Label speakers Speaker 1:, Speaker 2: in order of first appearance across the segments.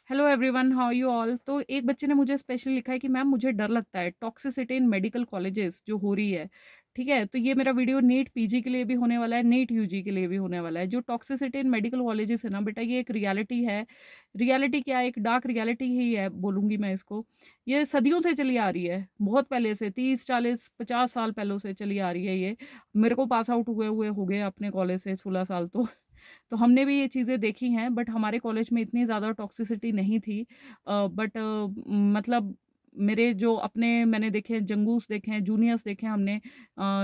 Speaker 1: Hello everyone, how you all. तो एक बच्चे ने मुझे स्पेशली लिखा है कि मैम मुझे डर लगता है टॉक्सिसिटी इन मेडिकल कॉलेजेस जो हो रही है। ठीक है, तो ये मेरा वीडियो नीट पीजी के लिए भी होने वाला है, नीट यूजी के लिए भी होने वाला है। जो टॉक्सिसिटी इन मेडिकल कॉलेजेस है ना बेटा, ये एक रियलिटी है। रियलिटी क्या है, एक डार्क रियलिटी ही है बोलूंगी मैं इसको। ये सदियों से चली आ रही है, बहुत पहले से 30 40 50 साल पहले से चली आ रही है ये। मेरे को पास आउट हुए हुए हो गए अपने कॉलेज से 16 साल तो हमने भी ये चीज़ें देखी हैं, बट हमारे कॉलेज में इतनी ज़्यादा टॉक्सिसिटी नहीं थी। बट मतलब मेरे जो अपने मैंने देखे हैं, जंगूस देखे हैं, जूनियर्स देखे हैं हमने।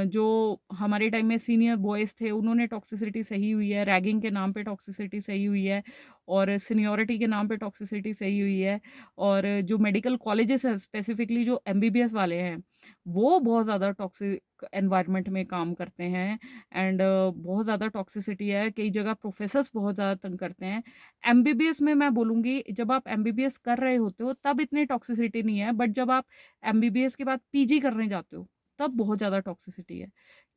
Speaker 1: जो हमारे टाइम में सीनियर बॉयज़ थे, उन्होंने टॉक्सिसिटी सही हुई है, रैगिंग के नाम पे टॉक्सिसिटी सही हुई है और सीनियॉरिटी के नाम पे टॉक्सिसिटी सही हुई है। और जो मेडिकल कॉलेजेस हैं, स्पेसिफिकली जो एमबीबीएस वाले हैं, वो बहुत ज़्यादा टॉक्सिक एनवायरनमेंट में काम करते हैं। एंड बहुत ज़्यादा टॉक्सिसिटी है, कई जगह प्रोफेसर्स बहुत ज़्यादा तंग करते हैं। एमबीबीएस में मैं बोलूँगी, जब आप एमबीबीएस कर रहे होते हो तब इतनी टॉक्सिसिटी नहीं है, बट जब आप एमबीबीएस के बाद पीजी करने जाते हो तब बहुत ज़्यादा टॉक्सिसिटी है।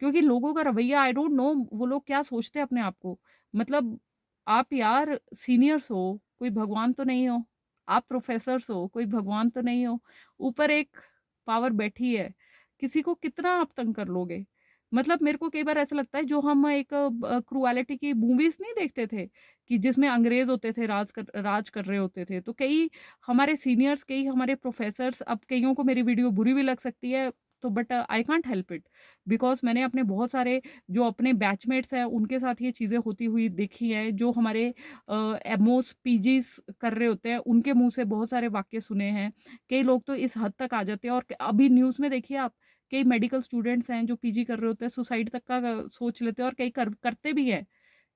Speaker 1: क्योंकि लोगों का रवैया, आई डोंट नो वो लोग क्या सोचते हैं अपने आप को। मतलब आप यार सीनियर्स हो, कोई भगवान तो नहीं हो। आप प्रोफेसर्स हो, कोई भगवान तो नहीं हो। ऊपर एक पावर बैठी है, किसी को कितना आप तंग कर लोगे। मतलब मेरे को कई बार ऐसा लगता है, जो हम एक क्रूएलिटी की मूवीज़ नहीं देखते थे, कि जिसमें अंग्रेज़ होते थे, राज कर रहे होते थे। तो कई हमारे सीनियर्स, कई हमारे प्रोफ़ेसर्स, अब कइयों को मेरी वीडियो बुरी भी लग सकती है, तो but I can't help it. Because मैंने अपने बहुत सारे जो अपने बैचमेट्स हैं, उनके साथ ये चीज़ें होती हुई देखी हैं। जो हमारे एमओस, पीजीज़ कर रहे होते हैं, उनके मुँह से बहुत सारे वाक्य सुने हैं। कई लोग तो इस हद तक आ जाते हैं, और अभी न्यूज़ में देखिए आप, कई मेडिकल स्टूडेंट्स हैं जो पीजी कर रहे होते हैं, सुसाइड तक का सोच लेते हैं, और कई करते भी हैं।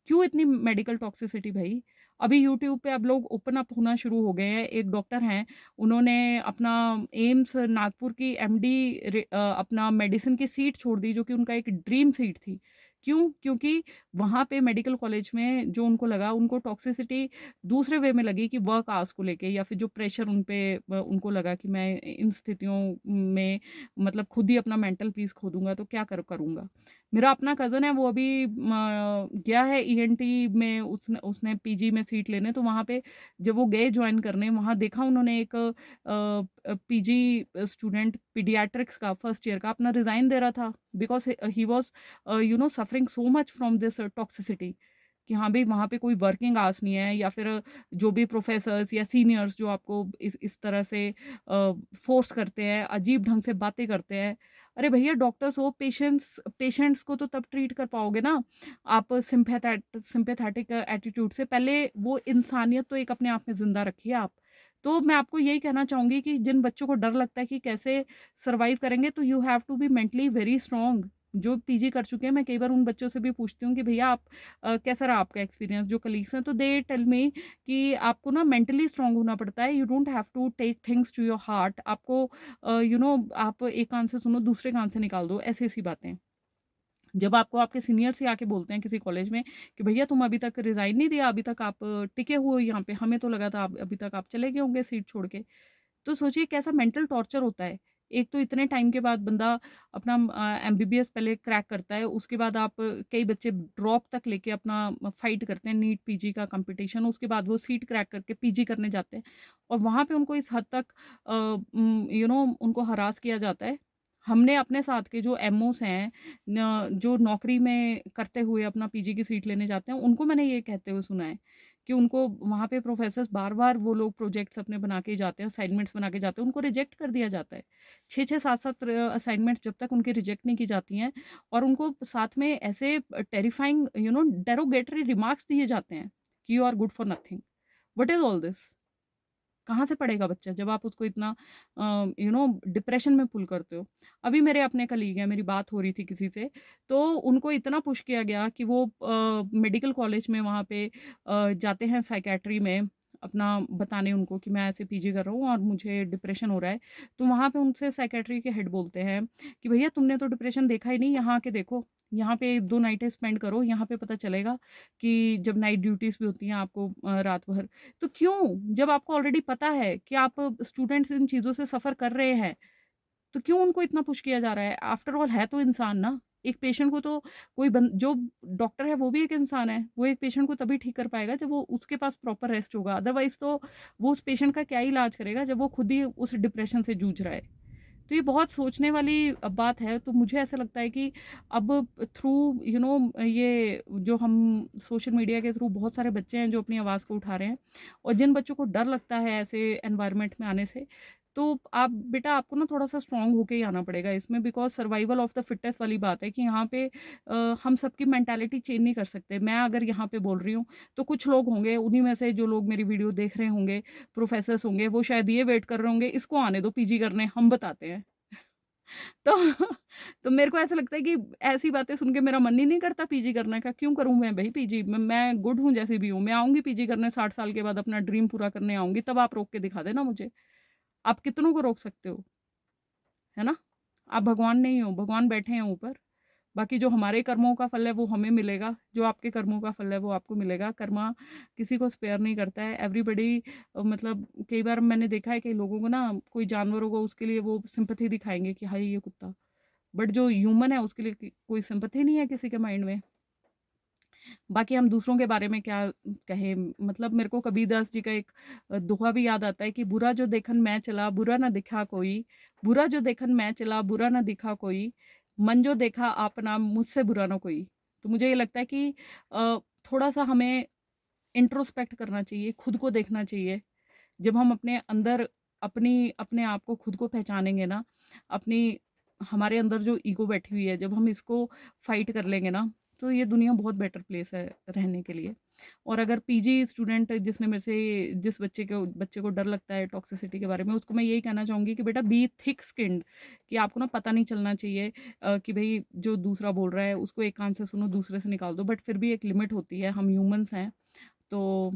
Speaker 1: क्यों इतनी मेडिकल टॉक्सिसिटी भाई? अभी यूट्यूब पे अब लोग ओपन अप होना शुरू हो गए हैं। एक डॉक्टर हैं, उन्होंने अपना एम्स नागपुर की एमडी अपना मेडिसिन की सीट छोड़ दी, जो कि उनका एक ड्रीम सीट थी। क्यों? क्योंकि वहाँ पे मेडिकल कॉलेज में जो उनको लगा, उनको टॉक्सिसिटी दूसरे वे में लगी, कि वर्क आवर्स को लेके, या फिर जो प्रेशर उन पे उनको लगा कि मैं इन स्थितियों में मतलब खुद ही अपना मेंटल पीस खो दूँगा, तो क्या करूँगा? मेरा अपना कज़न है, वो अभी गया है ईएनटी में, उसने उसने पीजी में सीट लेने। तो वहाँ पे जब वो गए जॉइन करने, वहाँ देखा उन्होंने एक पीजी स्टूडेंट पीडियाट्रिक्स का फर्स्ट ईयर का अपना रिज़ाइन दे रहा था, because he was suffering so much from this toxicity, कि हाँ भई, वहाँ पे कोई वर्किंग आवर्स नहीं है, या फिर जो भी प्रोफ़ेसर्स या सीनियर्स जो आपको इस तरह से फ़ोर्स करते हैं, अजीब ढंग से बातें करते हैं। अरे भैया, डॉक्टर्स हो, पेशेंट्स को तो तब ट्रीट कर पाओगे ना, आप सिम्पैथेटिक एटीट्यूड से। पहले वो इंसानियत तो एक अपने आप में ज़िंदा रखिए आप। तो मैं आपको यही कहना चाहूँगी कि जिन बच्चों को डर लगता है कि कैसे सर्वाइव करेंगे, तो you have to be mentally very strong. जो पीजी कर चुके हैं, मैं कई बार उन बच्चों से भी पूछती हूँ कि भैया आप कैसा रहा आपका एक्सपीरियंस, जो कलीग्स हैं, तो दे टेल मी कि आपको ना मेंटली स्ट्रॉन्ग होना पड़ता है। You don't have to take things to your heart. आपको आप एक कान से सुनो, दूसरे कान से निकाल दो, ऐसी-ऐसी बातें। जब आपको आपके सीनियर्स ही आके बोलते हैं किसी कॉलेज में कि भैया तुम अभी तक रिज़ाइन नहीं दिया, अभी तक आप टिके हुए हो यहाँ पे, हमें तो लगा था आप अभी तक आप चले गए होंगे सीट छोड़ के। तो सोचिए कैसा मेंटल टॉर्चर होता है। एक तो इतने टाइम के बाद बंदा अपना एमबीबीएस पहले क्रैक करता है, उसके बाद आप कई बच्चे ड्रॉप तक लेके अपना फाइट करते हैं, नीट पीजी का कंपटीशन, उसके बाद वो सीट क्रैक करके पीजी करने जाते हैं, और वहाँ पे उनको इस हद तक उनको हरास किया जाता है। हमने अपने साथ के जो एमओस हैं, जो नौकरी में करते हुए अपना पीजी की सीट लेने जाते हैं, उनको मैंने ये कहते हुए सुना है कि उनको वहाँ पे प्रोफ़ेसर्स बार-बार, वो लोग प्रोजेक्ट्स अपने बना के जाते हैं, असाइनमेंट्स बना के जाते हैं, उनको रिजेक्ट कर दिया जाता है। 6-6 7-7 असाइनमेंट्स जब तक उनकी रिजेक्ट नहीं की जाती हैं, और उनको साथ में ऐसे टेरिफाइंग डेरोगेटरी रिमार्क्स दिए जाते हैं कि you are good for nothing. What is all this? कहाँ से पढ़ेगा बच्चा, जब आप उसको इतना डिप्रेशन में पुल करते हो। अभी मेरे अपने कलीग हैं, मेरी बात हो रही थी किसी से, तो उनको इतना पुश किया गया कि वो मेडिकल कॉलेज में वहाँ पे जाते हैं साइकेट्री में, अपना बताने उनको कि मैं ऐसे पीजी कर रहा हूँ और मुझे डिप्रेशन हो रहा है। तो वहाँ पे उनसे साइकेट्री के हेड बोलते हैं कि भैया तुमने तो डिप्रेशन देखा ही नहीं, यहाँ आके देखो, यहाँ पे 2 नाइटें स्पेंड करो, यहाँ पे पता चलेगा कि जब नाइट ड्यूटीज़ भी होती हैं आपको रात भर। तो क्यों? जब आपको ऑलरेडी पता है कि आप स्टूडेंट्स इन चीज़ों से सफ़र कर रहे हैं, तो क्यों उनको इतना पुश किया जा रहा है? आफ्टर ऑल है तो इंसान ना। एक पेशेंट को तो जो डॉक्टर है वो भी एक इंसान है, वो एक पेशेंट को तभी ठीक कर पाएगा जब वो उसके पास प्रॉपर रेस्ट होगा, अदरवाइज़ तो वो उस पेशेंट का क्या ही इलाज करेगा जब वो खुद ही उस डिप्रेशन से जूझ रहा है। तो ये बहुत सोचने वाली बात है, तो मुझे ऐसा लगता है कि अब थ्रू ये जो हम सोशल मीडिया के थ्रू बहुत सारे बच्चे हैं जो अपनी आवाज़ को उठा रहे हैं, और जिन बच्चों को डर लगता है ऐसे एनवायरनमेंट में आने से, तो आप बेटा आपको ना थोड़ा-सा स्ट्रॉन्ग होके ही आना पड़ेगा इसमें, because survival of the fittest वाली बात है कि यहाँ पे हम सबकी मेंटालिटी चेंज नहीं कर सकते। मैं अगर यहाँ पे बोल रही हूँ, तो कुछ लोग होंगे उन्हीं में से जो लोग मेरी वीडियो देख रहे होंगे, प्रोफ़ेसर्स होंगे, वो शायद ये वेट कर रहे होंगे, इसको आने दो पीजी करने, हम बताते हैं। तो तो मेरे को ऐसा लगता है कि ऐसी बातें सुन के मेरा मन ही नहीं करता पीजी करने का। क्यों करूँ मैं भई पीजी? मैं गुड हूँ जैसी भी हूँ। मैं आऊँगी पीजी करने 60 साल के बाद अपना ड्रीम पूरा करने आऊँगी, तब आप रोक के दिखा देना मुझे। आप कितनों को रोक सकते हो, है ना? आप भगवान नहीं हो, भगवान बैठे हैं ऊपर। बाकी जो हमारे कर्मों का फल है वो हमें मिलेगा, जो आपके कर्मों का फल है वो आपको मिलेगा। कर्मा किसी को स्पेयर नहीं करता है। एवरीबॉडी मतलब कई बार मैंने देखा है कई लोगों को ना, कोई जानवर होगा उसके लिए वो सिम्पैथी दिखाएँगे कि हाय ये कुत्ता। बट जो ह्यूमन है उसके लिए कोई सिंपैथी नहीं है किसी के माइंड में। बाकी हम दूसरों के बारे में क्या कहें, मतलब मेरे को कबीरदास जी का एक दोहा भी याद आता है कि बुरा जो देखन मैं चला बुरा ना दिखा कोई, बुरा जो देखन मैं चला बुरा ना दिखा कोई, मन जो देखा आपना मुझसे बुरा ना कोई। तो मुझे ये लगता है कि थोड़ा सा हमें इंट्रोस्पेक्ट करना चाहिए, खुद को देखना चाहिए। जब हम अपने अंदर अपने आप को खुद को पहचानेंगे ना, अपनी हमारे अंदर जो ईगो बैठी हुई है, जब हम इसको फाइट कर लेंगे ना, तो ये दुनिया बहुत बेटर प्लेस है रहने के लिए। और अगर पीजी स्टूडेंट जिसने मेरे से जिस बच्चे को डर लगता है टॉक्सिसिटी के बारे में, उसको मैं यही कहना चाहूँगी कि बेटा बी थिक स्किन्ड, कि आपको ना पता नहीं चलना चाहिए कि भई जो दूसरा बोल रहा है उसको एक कान से सुनो, दूसरे से निकाल दो, बट फिर भी एक लिमिट होती है, हम ह्यूमन्स हैं। तो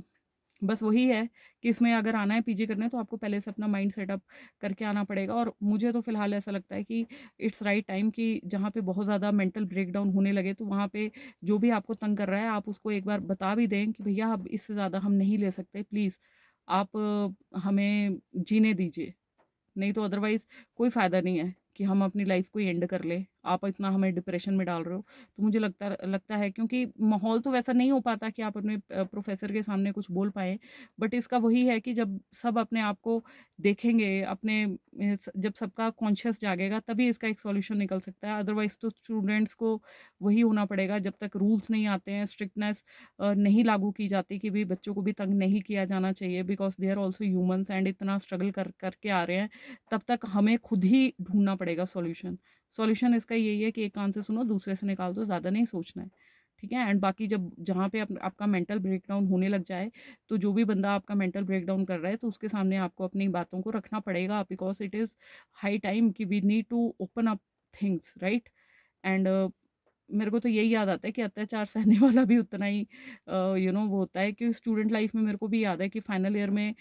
Speaker 1: बस वही है कि इसमें अगर आना है पीजी करने तो आपको पहले से अपना माइंड सेटअप करके आना पड़ेगा, और मुझे तो फ़िलहाल ऐसा लगता है कि इट्स राइट टाइम कि जहाँ पे बहुत ज़्यादा मेंटल ब्रेकडाउन होने लगे तो वहाँ पे जो भी आपको तंग कर रहा है आप उसको एक बार बता भी दें कि भैया अब इससे ज़्यादा हम नहीं ले सकते, प्लीज़ आप हमें जीने दीजिए। नहीं तो अदरवाइज़ कोई फ़ायदा नहीं है कि हम अपनी लाइफ़ को ही एंड कर लें। आप इतना हमें डिप्रेशन में डाल रहे हो। तो मुझे लगता है क्योंकि माहौल तो वैसा नहीं हो पाता कि आप अपने प्रोफ़ेसर के सामने कुछ बोल पाएँ। बट इसका वही है कि जब सब अपने आप को देखेंगे, जब सबका कॉन्शियस जागेगा तभी इसका एक सॉल्यूशन निकल सकता है। अदरवाइज़ तो स्टूडेंट्स को वही होना पड़ेगा जब तक रूल्स नहीं आते हैं, स्ट्रिक्टनेस नहीं लागू की जाती कि भई बच्चों को भी तंग नहीं किया जाना चाहिए, because they are also humans and इतना स्ट्रगल कर के आ रहे हैं। तब तक हमें खुद ही ढूँढना पड़ेगा सॉल्यूशन। सॉल्यूशन इसका यही है कि एक कान से सुनो, दूसरे से निकाल दो, ज़्यादा नहीं सोचना है, ठीक है? एंड बाकी जब जहाँ पे आपका मेंटल ब्रेकडाउन होने लग जाए, तो जो भी बंदा आपका मेंटल ब्रेकडाउन कर रहा है, तो उसके सामने आपको अपनी बातों को रखना पड़ेगा, because it is high time कि we need to open up things, right? And मेरे को तो यही याद आता है कि अत्याचार सहने वाला भी उतना ही वो होता है कि स्टूडेंट लाइफ में मेरे को भी याद है कि फाइनल ईयर में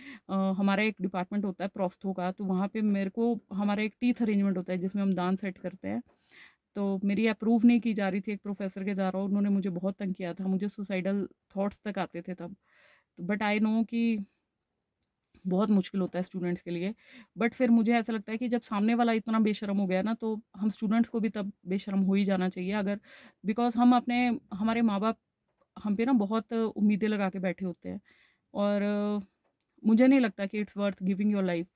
Speaker 1: हमारा एक डिपार्टमेंट होता है प्रोस्थो का, तो वहाँ पे मेरे को हमारा एक टीथ अरेंजमेंट होता है जिसमें हम दांत सेट करते हैं। तो मेरी अप्रूव नहीं की जा रही थी एक प्रोफेसर के द्वारा, उन्होंने मुझे बहुत तंग किया था, मुझे सुसाइडल थॉट्स तक आते थे तब। बट आई नो कि बहुत मुश्किल होता है स्टूडेंट्स के लिए। बट फिर मुझे ऐसा लगता है कि जब सामने वाला इतना बेशर्म हो गया ना, तो हम स्टूडेंट्स को भी तब बेशर्म हो ही जाना चाहिए, अगर बिकॉज़ हमारे माँ-बाप हम पे ना बहुत उम्मीदें लगा के बैठे होते हैं, और मुझे नहीं लगता कि it's worth giving your life.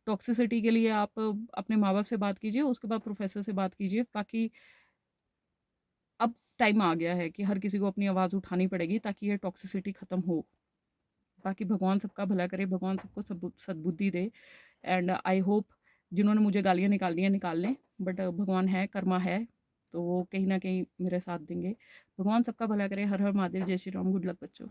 Speaker 1: Toxicity के लिए आप अपने माँ-बाप से बात कीजिए, उसके बाद प्रोफ़ेसर से बात कीजिए। बाकी अब टाइम आ गया है कि हर किसी को अपनी आवाज़ उठानी पड़ेगी ताकि ये टॉक्सिसिटी ख़त्म हो। बाकी भगवान सबका भला करे, भगवान सबको सद्बुद्धि दे, एंड आई होप जिन्होंने मुझे गालियाँ निकालनी है निकाल लें, बट भगवान है, कर्मा है, तो वो कहीं न कहीं मेरे साथ देंगे। भगवान सबका भला करे। हर हर महादेव, जय श्री राम, गुड लक बच्चों।